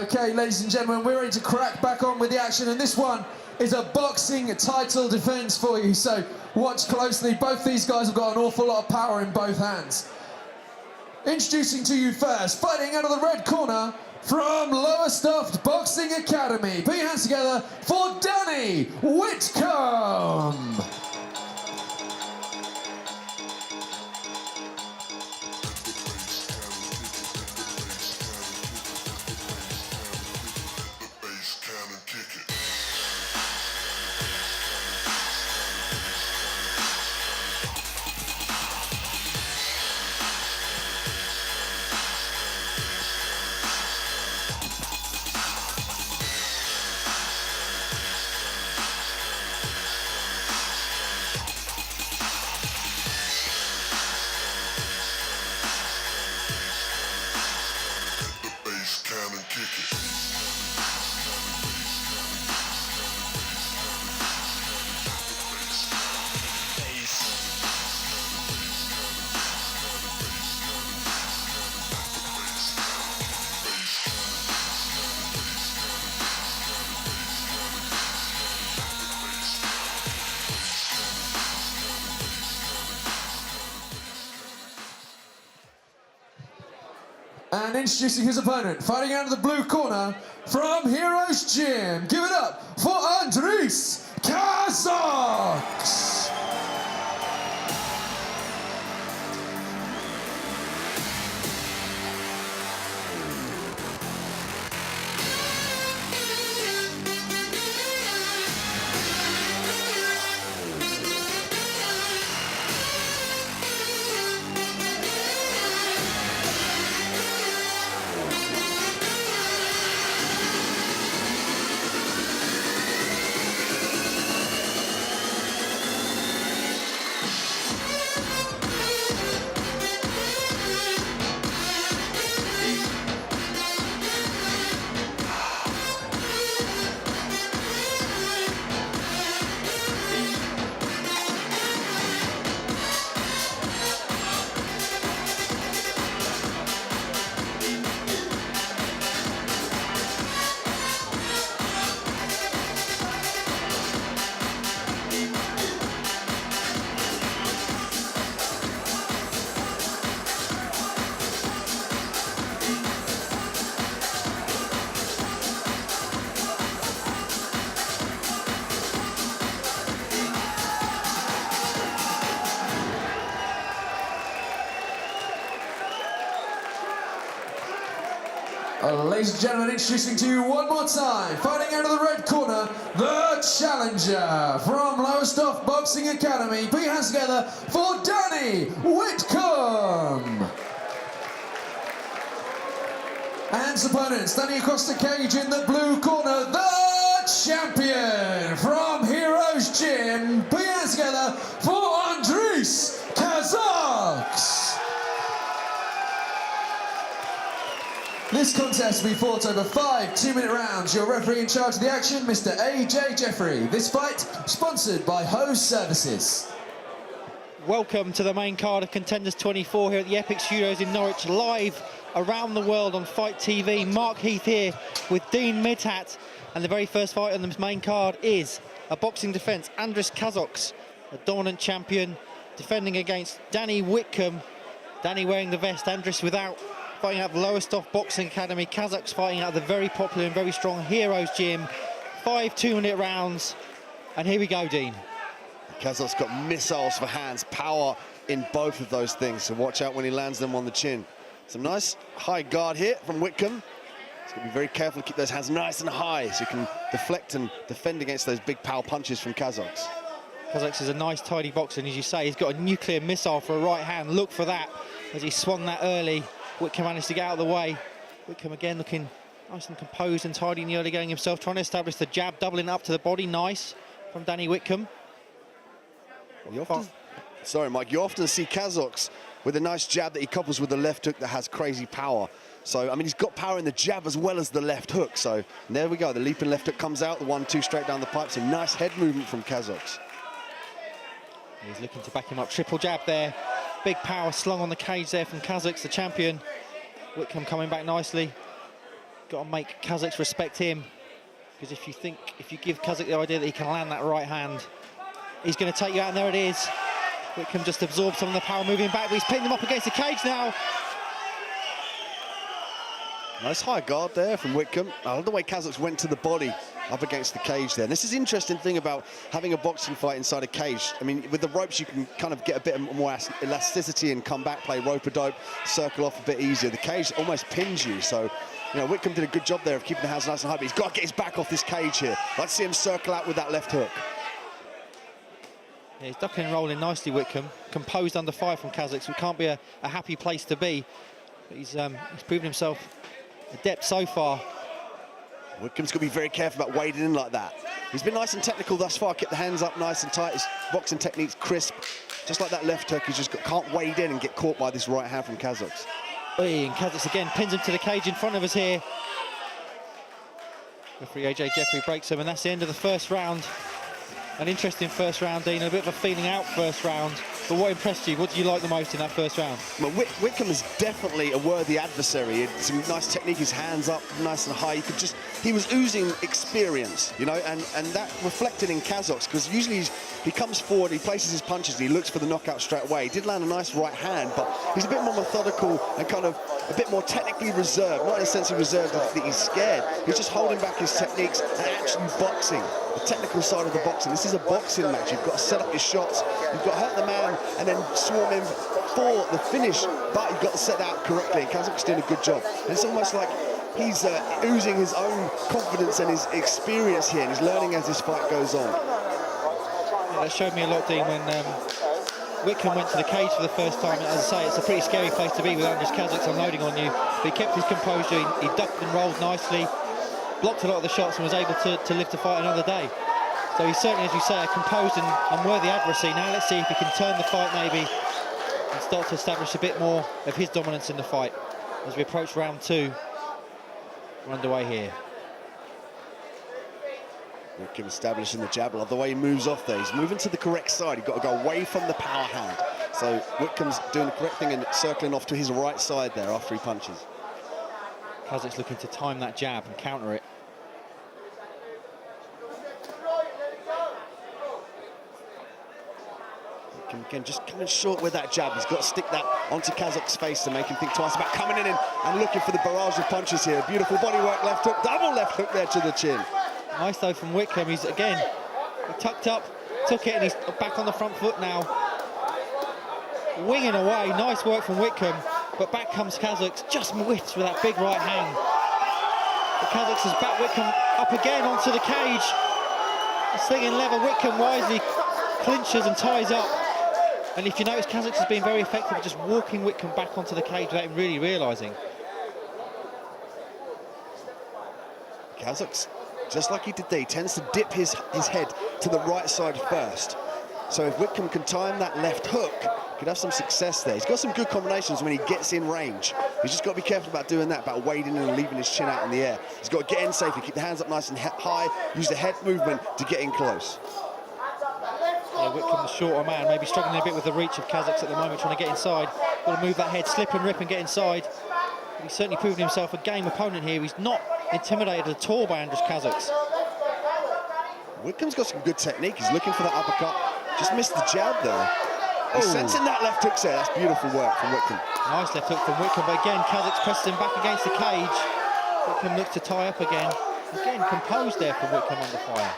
Okay, ladies and gentlemen, we're ready to crack back on with the action, and this one is a boxing title defense for you, so watch closely. Both these guys have got an awful lot of power in both hands. Introducing to you first, fighting out of the red corner, from Lowestoft Boxing Academy. Put your hands together for Danny Whitcombe. And introducing his opponent, fighting out of the blue corner, from Heroes Gym. Give it up for Andris Kazoks. Ladies and gentlemen, introducing to you one more time, fighting out of the red corner, the challenger from Lowestoft Boxing Academy. Put your hands together for Danny Whitcombe. And his opponent, standing across the cage in the blue corner, the champion from Heroes Gym. Put your hands together for Andris Kazoks. This contest will be fought over 5 2-minute rounds. Your referee in charge of the action, Mr. A.J. Jeffrey. This fight, sponsored by Hose Services. Welcome to the main card of Contenders 24 here at the Epic Studios in Norwich, live around the world on Fight TV. Mark Heath here with Dean Midhat. And the very first fight on this main card is a boxing defence. Andris Kazoks, a dominant champion, defending against Danny Whitcombe. Danny wearing the vest, Andris without. Fighting out the Lowestoft Boxing Academy. Kazoks fighting out the very popular and very strong Heroes Gym. 5 2-minute rounds. And here we go, Dean. Kazoks got missiles for hands, power in both of those things, so watch out when he lands them on the chin. Some nice high guard here from Whitcombe. He's got to be very careful to keep those hands nice and high so you can deflect and defend against those big power punches from Kazoks. Kazoks is a nice, tidy boxer, and as you say, he's got a nuclear missile for a right hand. Look for that as he swung that early. Whitcombe managed to get out of the way. Whitcombe again looking nice and composed and tidy in the early going himself, trying to establish the jab, doubling up to the body. Nice from Danny Whitcombe. Sorry, Mike, you often see Kazoks with a nice jab that he couples with the left hook that has crazy power. So, I mean, he's got power in the jab as well as the left hook. So, there we go. The leaping left hook comes out, the 1-2 straight down the pipe. Some nice head movement from Kazoks. He's looking to back him up. Triple jab there. Big power slung on the cage there from Kazoks, the champion. Whitcombe coming back nicely. got to make Kazoks respect him, because if you give Kazok the idea that he can land that right hand, he's going to take you out, and there it is. Whitcombe just absorbed some of the power moving back, but he's pinning them up against the cage now. Nice high guard there from Whitcombe. I love the way Kazoks went to the body up against the cage there. And this is the interesting thing about having a boxing fight inside a cage. I mean, with the ropes, you can kind of get a bit more elasticity and come back, play rope-a-dope, circle off a bit easier. The cage almost pins you, so, you know, Whitcombe did a good job there of keeping the hands nice and high, but he's got to get his back off this cage here. Let's see him circle out with that left hook. Yeah, he's ducking and rolling nicely, Whitcombe. Composed under fire from Kazoks, it can't be a happy place to be. But he's proven himself adept so far. Whitcombe's got to be very careful about wading in like that. He's been nice and technical thus far, kept the hands up nice and tight. His boxing technique's crisp. Just like that left hook, he just can't wade in and get caught by this right hand from Kazoks. And Kazoks again pins him to the cage in front of us here. Referee AJ Jeffrey breaks him, and that's the end of the first round. An interesting first round, Dean, a bit of a feeling out first round. But what impressed you? What did you like the most in that first round? Well, Whitcombe is definitely a worthy adversary. It's some nice technique, his hands up nice and high. He was oozing experience, you know, and that reflected in Kazoks, because usually he comes forward, he places his punches, he looks for the knockout straight away. He did land a nice right hand, but he's a bit more methodical and kind of a bit more technically reserved, not in a sense of reserved that he's scared. He's just holding back his techniques and actually boxing, the technical side of the boxing. This is a boxing match. You've got to set up your shots, you've got to hurt the man and then swarm him for the finish, but you've got to set that out correctly. And Kazoks doing a good job. And it's almost like he's oozing his own confidence and his experience here, and he's learning as this fight goes on. Yeah, that showed me a lot, Dean, when Whitcombe went to the cage for the first time. As I say, it's a pretty scary place to be with Andris Kazoks unloading on you. But he kept his composure, he ducked and rolled nicely, blocked a lot of the shots, and was able to live to fight another day. So he's certainly, as you say, a composed and worthy adversary. Now let's see if he can turn the fight maybe and start to establish a bit more of his dominance in the fight. As we approach round two, we're underway here. Whitcombe establishing the jab. I love the way he moves off there. He's moving to the correct side. You've got to go away from the power hand. So Whitcomb's doing the correct thing and circling off to his right side there after he punches. Kazoks looking to time that jab and counter it. Again, just coming short with that jab. He's got to stick that onto Kazoks' face to make him think twice about coming in and looking for the barrage of punches here. Beautiful bodywork, left hook, double left hook there to the chin. Nice though from Whitcombe. He's again, he tucked up, took it, and he's back on the front foot now. Winging away, nice work from Whitcombe, but back comes Kazoks, just whiffs with that big right hand. But Kazoks has backed Whitcombe up again onto the cage. Slinging lever, Whitcombe wisely clinches and ties up. And if you notice, Kazoks has been very effective at just walking Whitcombe back onto the cage without him really realising. Kazoks, just like he did there, he tends to dip his head to the right side first. So if Whitcombe can time that left hook, he could have some success there. He's got some good combinations when he gets in range. He's just got to be careful about doing that, about wading in and leaving his chin out in the air. He's got to get in safely, keep the hands up nice and high, use the head movement to get in close. Yeah, Whitcombe, the shorter man, maybe struggling a bit with the reach of Kazoks at the moment, trying to get inside. Got to move that head, slip and rip and get inside. But he's certainly proven himself a game opponent here. He's not intimidated at all by Andris Kazoks. Whitcombe's got some good technique. He's looking for that uppercut. Just missed the jab there. He's sensing that left hook there. That's beautiful work from Whitcombe. Nice left hook from Whitcombe, but again, Kazoks presses him back against the cage. Whitcombe looks to tie up again. Again, composed there from Whitcombe under fire.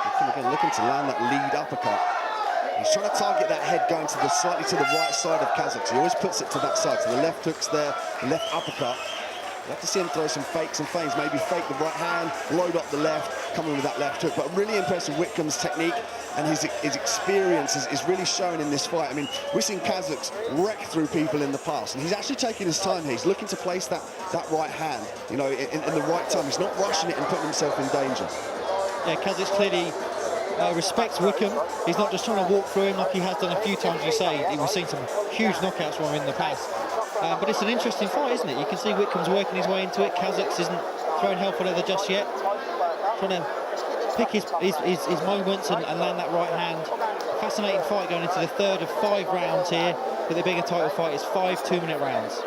Whitcombe again looking to land that lead uppercut. He's trying to target that head going to the slightly to the right side of Kazoks. He always puts it to that side. So the left hook's there, the left uppercut. You have to see him throw some fakes and feints, maybe fake the right hand, load up the left, come in with that left hook. But I'm really impressed with Whitcomb's technique, and his experience is really shown in this fight. I mean, we've seen Kazoks wreck through people in the past, and he's actually taking his time here. He's looking to place that right hand, you know, in the right time. He's not rushing it and putting himself in danger. Yeah, Kazoks clearly respects Whitcombe. He's not just trying to walk through him like he has done a few times, you say. We've seen some huge knockouts from him in the past. But it's an interesting fight, isn't it? You can see Whitcomb's working his way into it. Kazoks isn't throwing hell for leather just yet. Trying to pick his moments and land that right hand. Fascinating fight going into the third of 5 rounds here. with it being a title fight, is 5 2-minute rounds.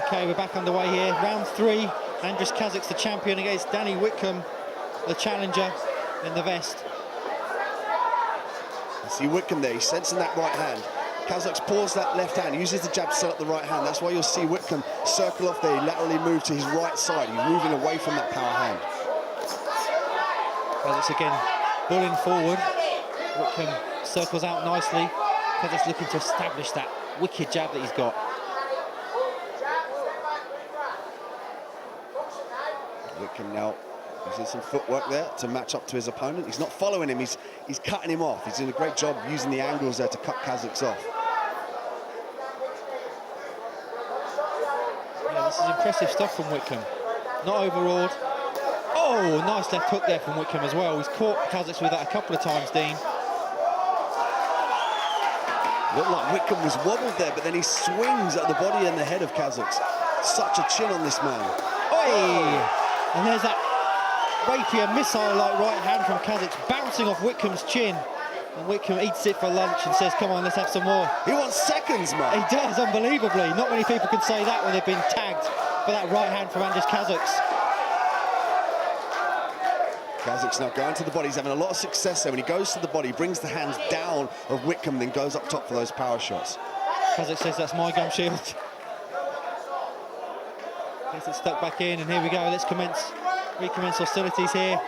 Okay, we're back underway here. Round 3, Andris Kazoks, the champion, against Danny Whitcombe, the challenger, in the vest. You see Whitcombe there, he's sensing that right hand. Kazoks paused that left hand, uses the jab to set up the right hand. That's why you'll see Whitcombe circle off there, he laterally move to his right side. He's moving away from that power hand. Kazoks again pulling forward. Whitcombe circles out nicely. Kazoks looking to establish that wicked jab that he's got. Whitcombe now using some footwork there to match up to his opponent. He's not following him, he's cutting him off. He's doing a great job using the angles there to cut Kazoks off. Yeah, this is impressive stuff from Whitcombe. Not overawed. Oh, nice left hook there from Whitcombe as well. He's caught Kazoks with that a couple of times, Dean. Looked like Whitcombe was wobbled there, but then he swings at the body and the head of Kazoks. Such a chin on this man. Oi! And there's that rapier missile-like right hand from Kazoks bouncing off Whitcombe's chin. And Whitcombe eats it for lunch and says, come on, let's have some more. He wants seconds, man. He does, unbelievably. Not many people can say that when they've been tagged for that right hand from Andris Kazoks. Kazoks now going to the body. He's having a lot of success there. When he goes to the body, he brings the hands down of Whitcombe, then goes up top for those power shots. Kazoks says, that's my gum shield. Gets it stuck back in, and here we go. Let's recommence hostilities here.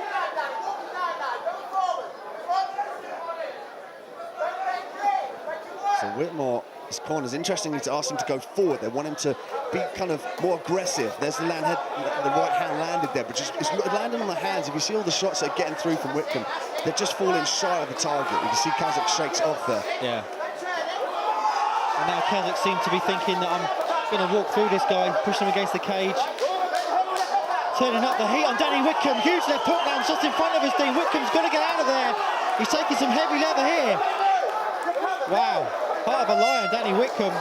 So Whitmore, his corners, interestingly, to ask him to go forward. They want him to be kind of more aggressive. There's the right hand landed there, but just it's landing on the hands. If you see all the shots that are getting through from Whitcombe, they're just falling shy of the target. You can see Kazoks shakes off there. Yeah. And now Kazoks seem to be thinking that I'm going to walk through this guy, push him against the cage. Turning up the heat on Danny Whitcombe. Huge left hook lands just in front of us, Dean. Whitcombe's got to get out of there. He's taking some heavy leather here. Wow. Heart of a lion, Danny Whitcombe,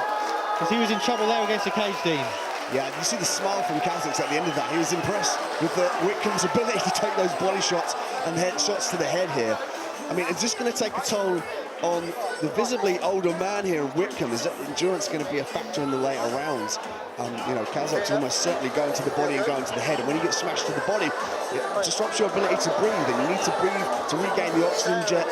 because he was in trouble there against the cage, Dean. Yeah, you see the smile from Kazoks at the end of that. He was impressed with Whitcombe's ability to take those body shots and head shots to the head here. I mean, it's just going to take a toll on the visibly older man here in Whitcombe. Is that endurance going to be a factor in the later rounds? You know, Kazoks almost certainly going to the body and going to the head, and when you get smashed to the body, it disrupts your ability to breathe, and you need to breathe to regain the oxygen debt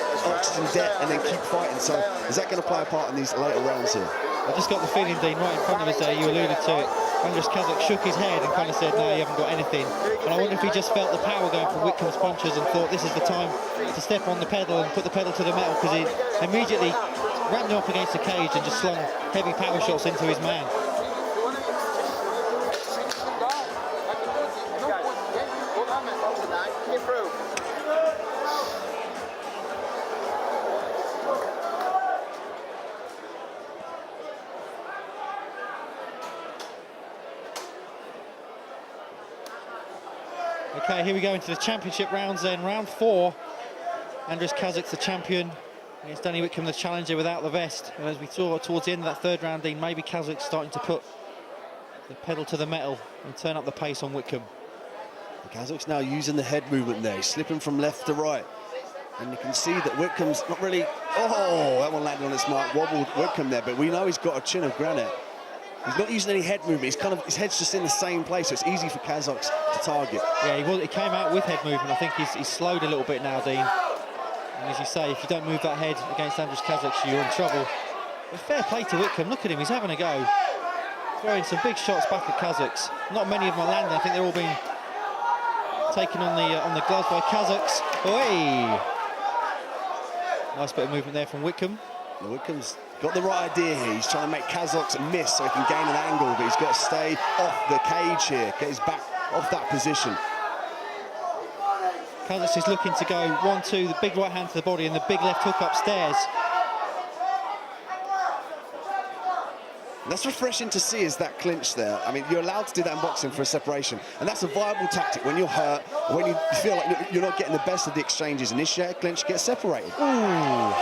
and then keep fighting. So is that going to play a part in these later rounds here? I just got the feeling, Dean, right in front of us there, you alluded to it. Andris Kazoks shook his head and kind of said, no, you haven't got anything. And I wonder if he just felt the power going from Whitcombe's punches and thought this is the time to step on the pedal and put the pedal to the metal, because he immediately rammed him up against the cage and just slung heavy power shots into his man. Okay, here we go into the championship rounds then. Round 4, Andris Kazoks, the champion, against Danny Whitcombe, the challenger, without the vest. And as we saw towards the end of that third round, Dean, maybe Kazoks starting to put the pedal to the metal and turn up the pace on Whitcombe. Kazoks now using the head movement there. He's slipping from left to right. And you can see that Whitcombe's not really... Oh, that one landed on its mark, wobbled Whitcombe there, but we know he's got a chin of granite. He's not using any head movement. He's his head's just in the same place, so it's easy for Kazoks to target. Yeah, he came out with head movement. I think he's slowed a little bit now, Dean. And as you say, if you don't move that head against Andris Kazoks, you're in trouble. But fair play to Whitcombe. Look at him, he's having a go. Throwing some big shots back at Kazoks. Not many of them are landing. I think they're all being taken on the gloves by Kazoks. Oi! Nice bit of movement there from Whitcombe. Whitcombe's got the right idea here. He's trying to make Kazoks miss so he can gain an angle, but he's got to stay off the cage here, get his back off that position. Kazoks is looking to go 1-2, the big right hand to the body and the big left hook upstairs. And that's refreshing to see, is that clinch there. I mean, you're allowed to do that in boxing for a separation, and that's a viable tactic when you're hurt, when you feel like you're not getting the best of the exchanges. Initiate a clinch, get separated. Ooh,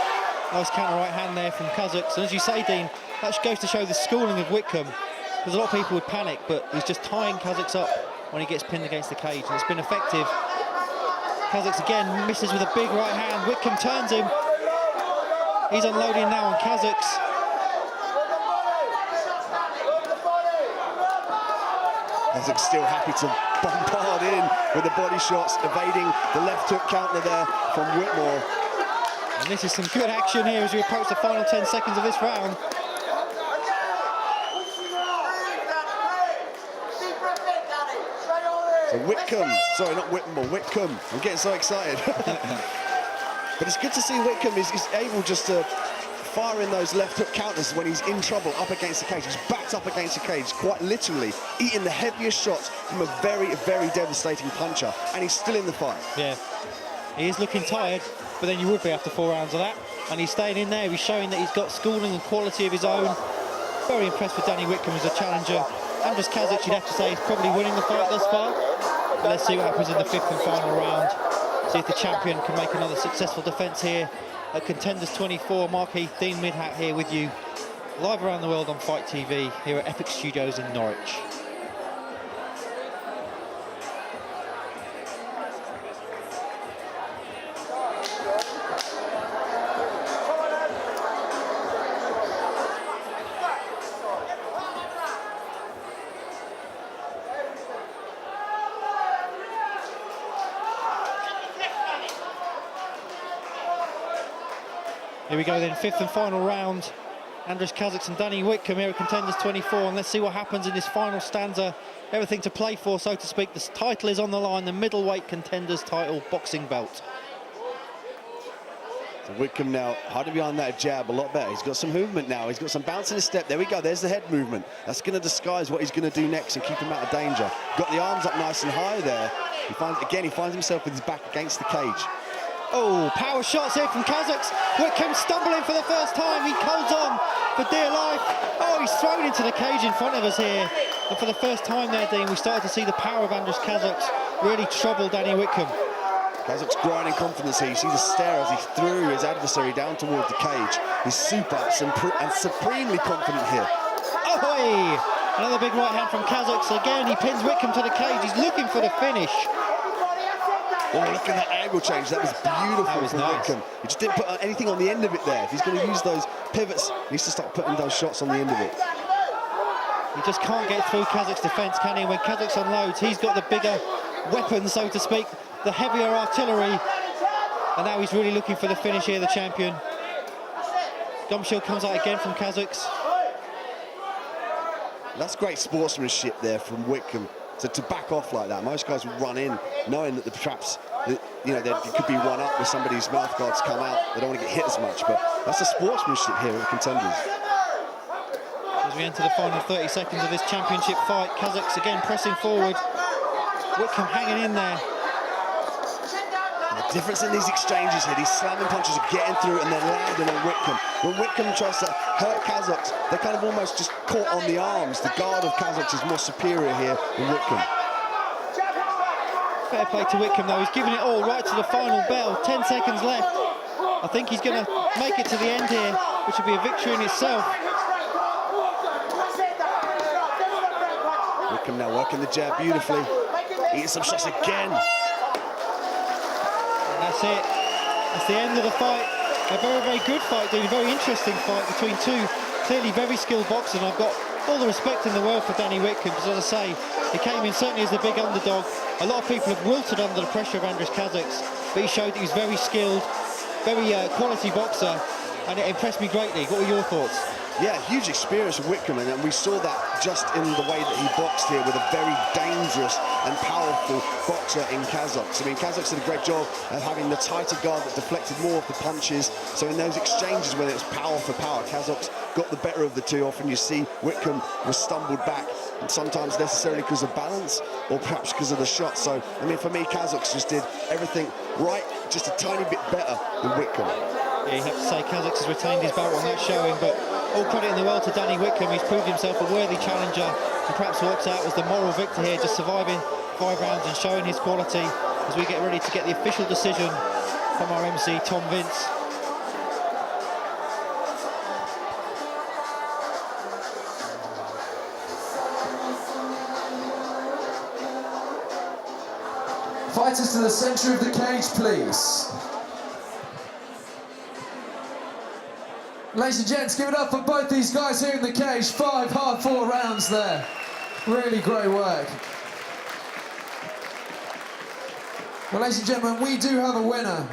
nice counter right hand there from Kazoks. And as you say, Dean, that goes to show the schooling of Whitcombe, because a lot of people would panic, but he's just tying Kazoks up when he gets pinned against the cage, and it's been effective. Kazoks again misses with a big right hand. Whitcombe turns him. He's unloading now on Kazoks. Kazoks still happy to bombard in with the body shots, evading the left hook counter there from Whitmore. And this is some good action here as we approach the final 10 seconds of this round. So Whitcombe, sorry, not Whitmore, Whitcombe. I'm getting so excited. But it's good to see Whitcombe is able just to fire in those left hook counters when he's in trouble up against the cage. He's backed up against the cage, quite literally, eating the heaviest shots from a very, very devastating puncher, and he's still in the fight. Yeah, he is looking tired, but then you would be after 4 rounds of that. And he's staying in there, he's showing that he's got schooling and quality of his own. Very impressed with Danny Whitcombe as a challenger. Andris Kazoks, you'd have to say, is probably winning the fight thus far. But let's see what happens in the 5th and final round. See if the champion can make another successful defence here at Contenders 24. Mark Heath, Dean Midhat here with you, live around the world on Fight TV here at Epic Studios in Norwich. Here we go then, 5th and final round. Andris Kazoks and Danny Whitcombe here at Contenders 24, and let's see what happens in this final stanza. Everything to play for, so to speak. The title is on the line, the middleweight Contenders title boxing belt. So Whitcombe now hiding behind that jab a lot better. He's got some movement now. He's got some bounce in his step. There we go. There's the head movement. That's going to disguise what he's going to do next and keep him out of danger. Got the arms up nice and high there. He finds himself with his back against the cage. Oh, power shots here from Kazoks. Whitcombe stumbling for the first time. He holds on for dear life. Oh, he's thrown into the cage in front of us here. And for the first time there, Dean, we started to see the power of Andris Kazoks really trouble Danny Whitcombe. Kazoks grinding confidence here. You see the stare as he threw his adversary down towards the cage. He's super and supremely confident here. Oh, another big right hand from Kazoks. Again, he pins Whitcombe to the cage. He's looking for the finish. Oh, look at that angle change. That was beautiful from nice. Whitcombe. He just didn't put anything on the end of it there. If he's going to use those pivots, he needs to start putting those shots on the end of it. He just can't get through Kazoks' defence, can he? When Kazoks unloads, he's got the bigger weapons, so to speak, the heavier artillery. And now he's really looking for the finish here, the champion. Gum shield comes out again from Kazoks. That's great sportsmanship there from Whitcombe. To back off like that. Most guys would run in knowing that the traps, you know, it could be one up with somebody's mouth guards come out. They don't want to get hit as much, but that's the sportsmanship here at the Contenders. As we enter the final 30 seconds of this championship fight, Kazoks again pressing forward. Whitcombe hanging in there. And the difference in these exchanges here, these slamming punches are getting through and they're landing on Whitcombe. When Whitcombe tries to hurt Kazoks, they're kind of almost just caught on the arms. The guard of Kazoks is more superior here than Whitcombe. Fair play to Whitcombe though, he's giving it all right to the final bell. 10 seconds left. I think he's going to make it to the end here, which would be a victory in itself. Whitcombe now working the jab beautifully. Eating some shots again. And that's it. That's the end of the fight. A very, very good fight, dude. A very interesting fight between two clearly very skilled boxers. And I've got all the respect in the world for Danny Whitcombe, because as I say, he came in certainly as the big underdog. A lot of people have wilted under the pressure of Andris Kazoks, but he showed that he was very skilled, very quality boxer, and it impressed me greatly. What were your thoughts? Yeah, huge experience with Whitcombe, and we saw that just in the way that he boxed here with a very dangerous and powerful boxer in Kazoks. I mean, Kazoks did a great job of having the tighter guard that deflected more of the punches. So in those exchanges, whether it's power for power, Kazoks got the better of the two. Often you see Whitcombe was stumbled back, and sometimes necessarily because of balance or perhaps because of the shot. So, I mean, for me, Kazoks just did everything right, just a tiny bit better than Whitcombe. Yeah, you have to say Kazoks has retained his belt on that showing, but all credit in the world to Danny Whitcombe. He's proved himself a worthy challenger and perhaps walks out as the moral victor here, just surviving 5 rounds and showing his quality as we get ready to get the official decision from our MC, Tom Vince. Fighters to the centre of the cage, please. Ladies and gents, give it up for both these guys here in the cage. 5 hard-fought rounds there. Really great work. Well, ladies and gentlemen, we do have a winner.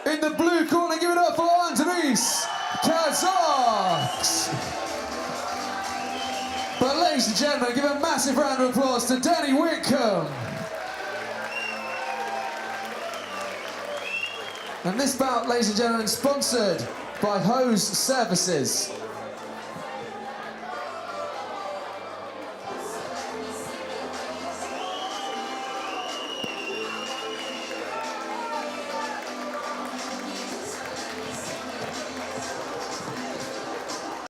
In the blue corner, give it up for Andris, Kazoks. But ladies and gentlemen, give a massive round of applause to Danny Whitcombe. And this bout, ladies and gentlemen, sponsored by Hose Services.